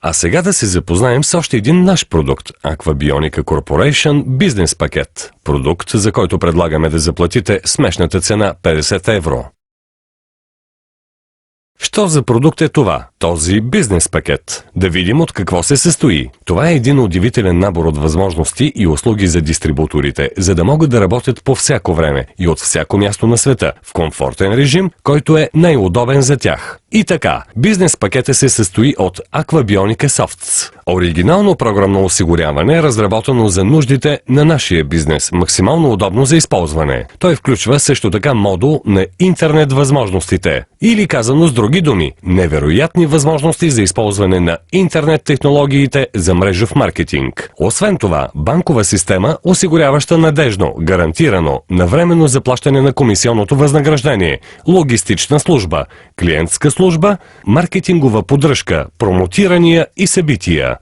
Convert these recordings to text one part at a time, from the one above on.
А сега да се запознаем с още един наш продукт – Aquabionica Corporation Бизнес пакет. Продукт, за който предлагаме да заплатите смешната цена 50 евро. Що за продукт е това? Този бизнес пакет. Да видим от какво се състои. Това е един удивителен набор от възможности и услуги за дистрибуторите, за да могат да работят по всяко време и от всяко място на света, в комфортен режим, който е най-удобен за тях. И така, бизнес пакета се състои от Aquabionica Softs. Оригинално програмно осигуряване, разработено за нуждите на нашия бизнес, максимално удобно за използване. Той включва също така модул на интернет възможностите. Или казано с други думи, невероятни възможности за използване на интернет технологиите за мрежов маркетинг. Освен това, банкова система, осигуряваща надежно, гарантирано, навременно заплащане на комисионното възнаграждение, логистична служба, клиентска служба, маркетингова поддръжка, промотирания и събития.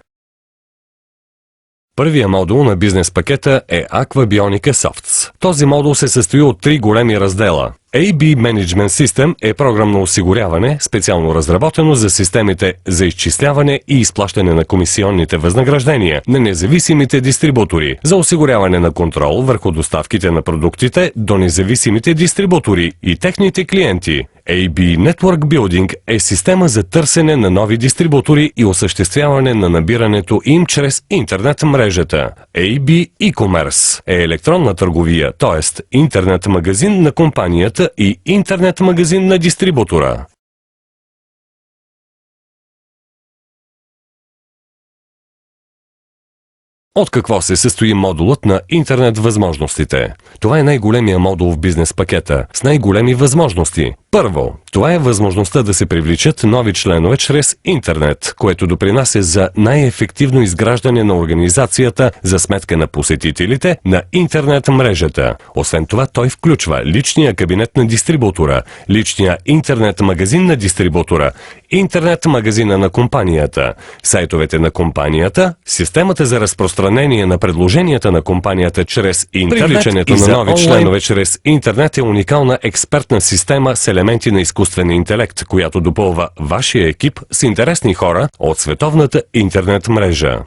Първия модул на бизнес пакета е Aquabionica Softs. Този модул се състои от 3 големи раздела. AB Management System е програмно осигуряване, специално разработено за системите за изчисляване и изплащане на комисионните възнаграждения на независимите дистрибутори, за осигуряване на контрол върху доставките на продуктите до независимите дистрибутори и техните клиенти. AB Network Building е система за търсене на нови дистрибутори и осъществяване на набирането им чрез интернет мрежата. AB E-commerce е електронна търговия, т.е. интернет магазин на компанията и интернет магазин на дистрибутора. От какво се състои модулът на интернет възможностите? Това е най-големия модул в бизнес пакета, с най-големи възможности. Първо, това е възможността да се привличат нови членове чрез интернет, което допринася за най-ефективно изграждане на организацията за сметка на посетителите на интернет мрежата. Освен това, той включва личния кабинет на дистрибутора, личния интернет магазин на дистрибутора, интернет магазина на компанията, сайтовете на компанията, системата за разпространение на предложенията на компанията чрез интернет, привличането на нови членове чрез интернет е уникална експертна система с елементи на изкуствен интелект, която допълва вашия екип с интересни хора от световната интернет мрежа.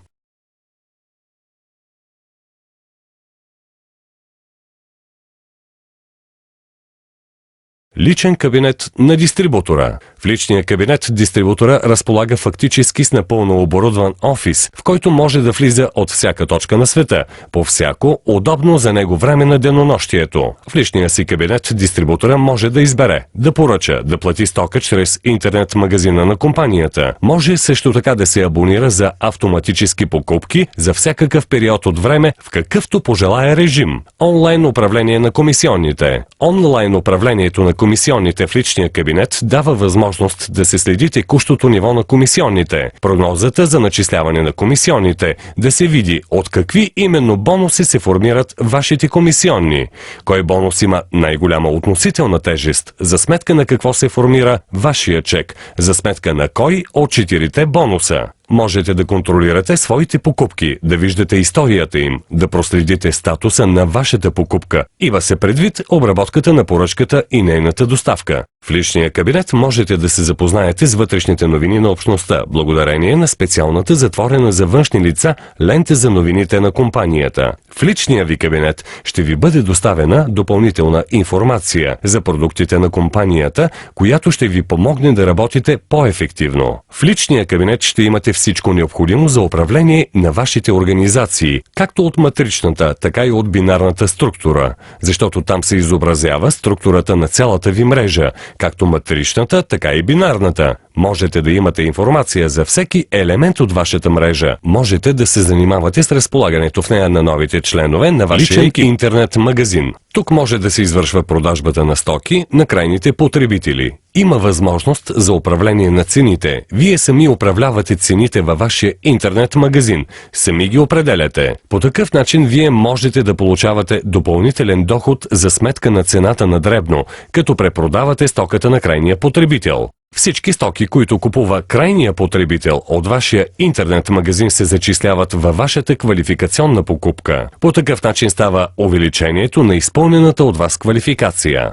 Личен кабинет на дистрибутора. В личния кабинет дистрибутора разполага фактически с напълно оборудван офис, в който може да влиза от всяка точка на света, по всяко удобно за него време на денонощието. В личния си кабинет дистрибутора може да избере, да поръча, да плати стока чрез интернет магазина на компанията. Може също така да се абонира за автоматически покупки за всякакъв период от време, в какъвто пожелае режим. Онлайн управление на комисионните. Онлайн управлението на комисионните в личния кабинет дава възможност да се следи текущото ниво на комисионните, прогнозата за начисляване на комисионните, да се види от какви именно бонуси се формират вашите комисионни, кой бонус има най-голяма относителна тежест, за сметка на какво се формира вашия чек, за сметка на кой от 4 бонуса. Можете да контролирате своите покупки, да виждате историята им, да проследите статуса на вашата покупка. Има се предвид обработката на поръчката и нейната доставка. В личния кабинет можете да се запознаете с вътрешните новини на общността, благодарение на специалната затворена за външни лица лента за новините на компанията. В личния ви кабинет ще ви бъде доставена допълнителна информация за продуктите на компанията, която ще ви помогне да работите по-ефективно. В личния кабинет ще имате всичко необходимо за управление на вашите организации, както от матричната, така и от бинарната структура, защото там се изобразява структурата на цялата ви мрежа, както матричната, така и бинарната. Можете да имате информация за всеки елемент от вашата мрежа. Можете да се занимавате с разполагането в нея на новите членове на вашия интернет магазин. Тук може да се извършва продажбата на стоки на крайните потребители. Има възможност за управление на цените. Вие сами управлявате цените във вашия интернет магазин. Сами ги определяте. По такъв начин вие можете да получавате допълнителен доход за сметка на цената на дребно, като препродавате стоката на крайния потребител. Всички стоки, които купува крайния потребител от вашия интернет магазин, се зачисляват във вашата квалификационна покупка. По такъв начин става увеличението на изпълнената от вас квалификация.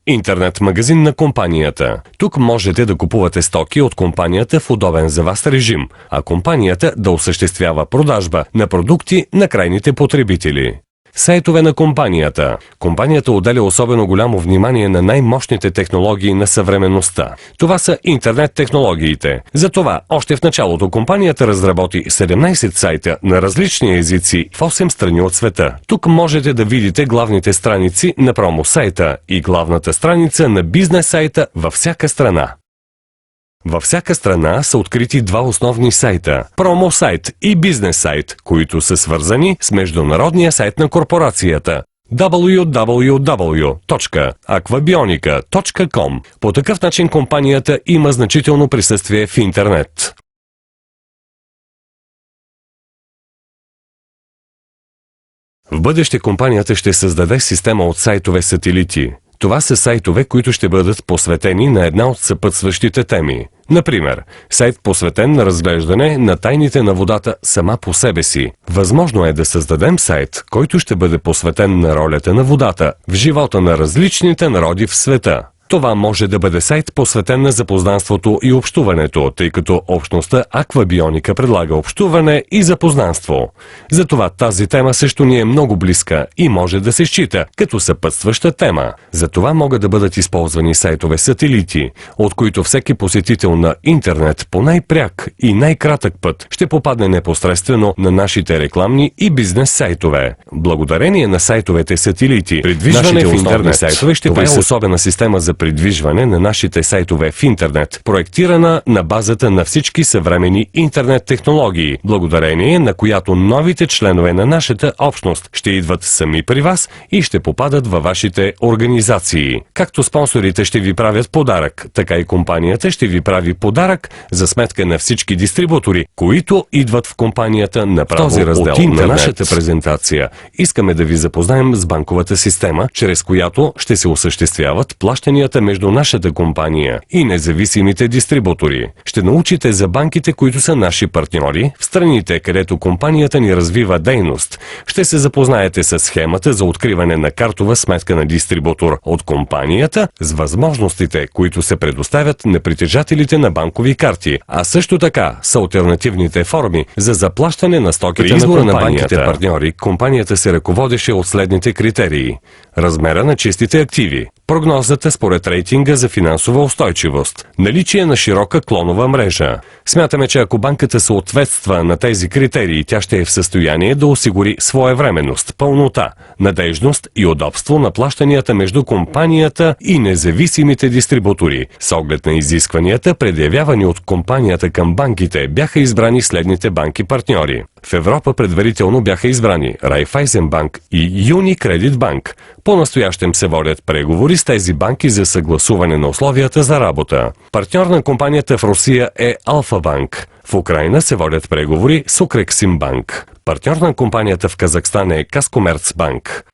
Интернет-магазин на компанията. Тук можете да купувате стоки от компанията в удобен за вас режим, а компанията да осъществява продажба на продукти на крайните потребители. Сайтове на компанията. Компанията отделя особено голямо внимание на най-мощните технологии на съвременността. Това са интернет технологиите. Затова още в началото компанията разработи 17 сайта на различни езици в 8 страни от света. Тук можете да видите главните страници на промо сайта и главната страница на бизнес сайта във всяка страна. Във всяка страна са открити два основни сайта – промо сайт и бизнес сайт, които са свързани с международния сайт на корпорацията www.aquabionica.com. По такъв начин компанията има значително присъствие в интернет. В бъдеще компанията ще създаде система от сайтове сателити. Това са сайтове, които ще бъдат посветени на една от съпътстващите теми. Например, сайт посветен на разглеждане на тайните на водата сама по себе си. Възможно е да създадем сайт, който ще бъде посветен на ролята на водата в живота на различните народи в света. Това може да бъде сайт посветен на запознанството и общуването, тъй като общността Аквабионика предлага общуване и запознанство. Затова тази тема също ни е много близка и може да се счита като съпътстваща тема. Затова могат да бъдат използвани сайтове сателити, от които всеки посетител на интернет по най-пряк и най-кратък път ще попадне непосредствено на нашите рекламни и бизнес сайтове. Благодарение на сайтовете сателити, придвижване в интернет сайтове ще бъде особена система за придвижване на нашите сайтове в интернет, проектирана на базата на всички съвремени интернет технологии, благодарение на която новите членове на нашата общност ще идват сами при вас и ще попадат във вашите организации. Както спонсорите ще ви правят подарък, така и компанията ще ви прави подарък за сметка на всички дистрибутори, които идват в компанията направо. В този раздел на нашата презентация искаме да ви запознаем с банковата система, чрез която ще се осъществяват плащанията между нашата компания и независимите дистрибутори. Ще научите за банките, които са наши партньори в страните, където компанията ни развива дейност. Ще се запознаете с схемата за откриване на картова сметка на дистрибутор от компанията с възможностите, които се предоставят на притежателите на банкови карти, а също така с алтернативните форми за заплащане на стоките на компанията. На банките партньори, компанията се ръководеше от следните критерии: размера на чистите активи, прогнозата според рейтинга за финансова устойчивост, наличие на широка клонова мрежа. Смятаме, че ако банката съответства на тези критерии, тя ще е в състояние да осигури своевременност, пълнота, надежност и удобство на плащанията между компанията и независимите дистрибутори. С оглед на изискванията, предявявани от компанията към банките, бяха избрани следните банки-партньори. В Европа предварително бяха избрани Райфайзенбанк и Юникредит Банк. По-настоящем се водят преговори с тези банки за съгласуване на условията за работа. Партньор на компанията в Русия е Алфа Банк. В Украйна се водят преговори с Укрексимбанк. Партньор на компанията в Казахстан е Казкомерцбанк.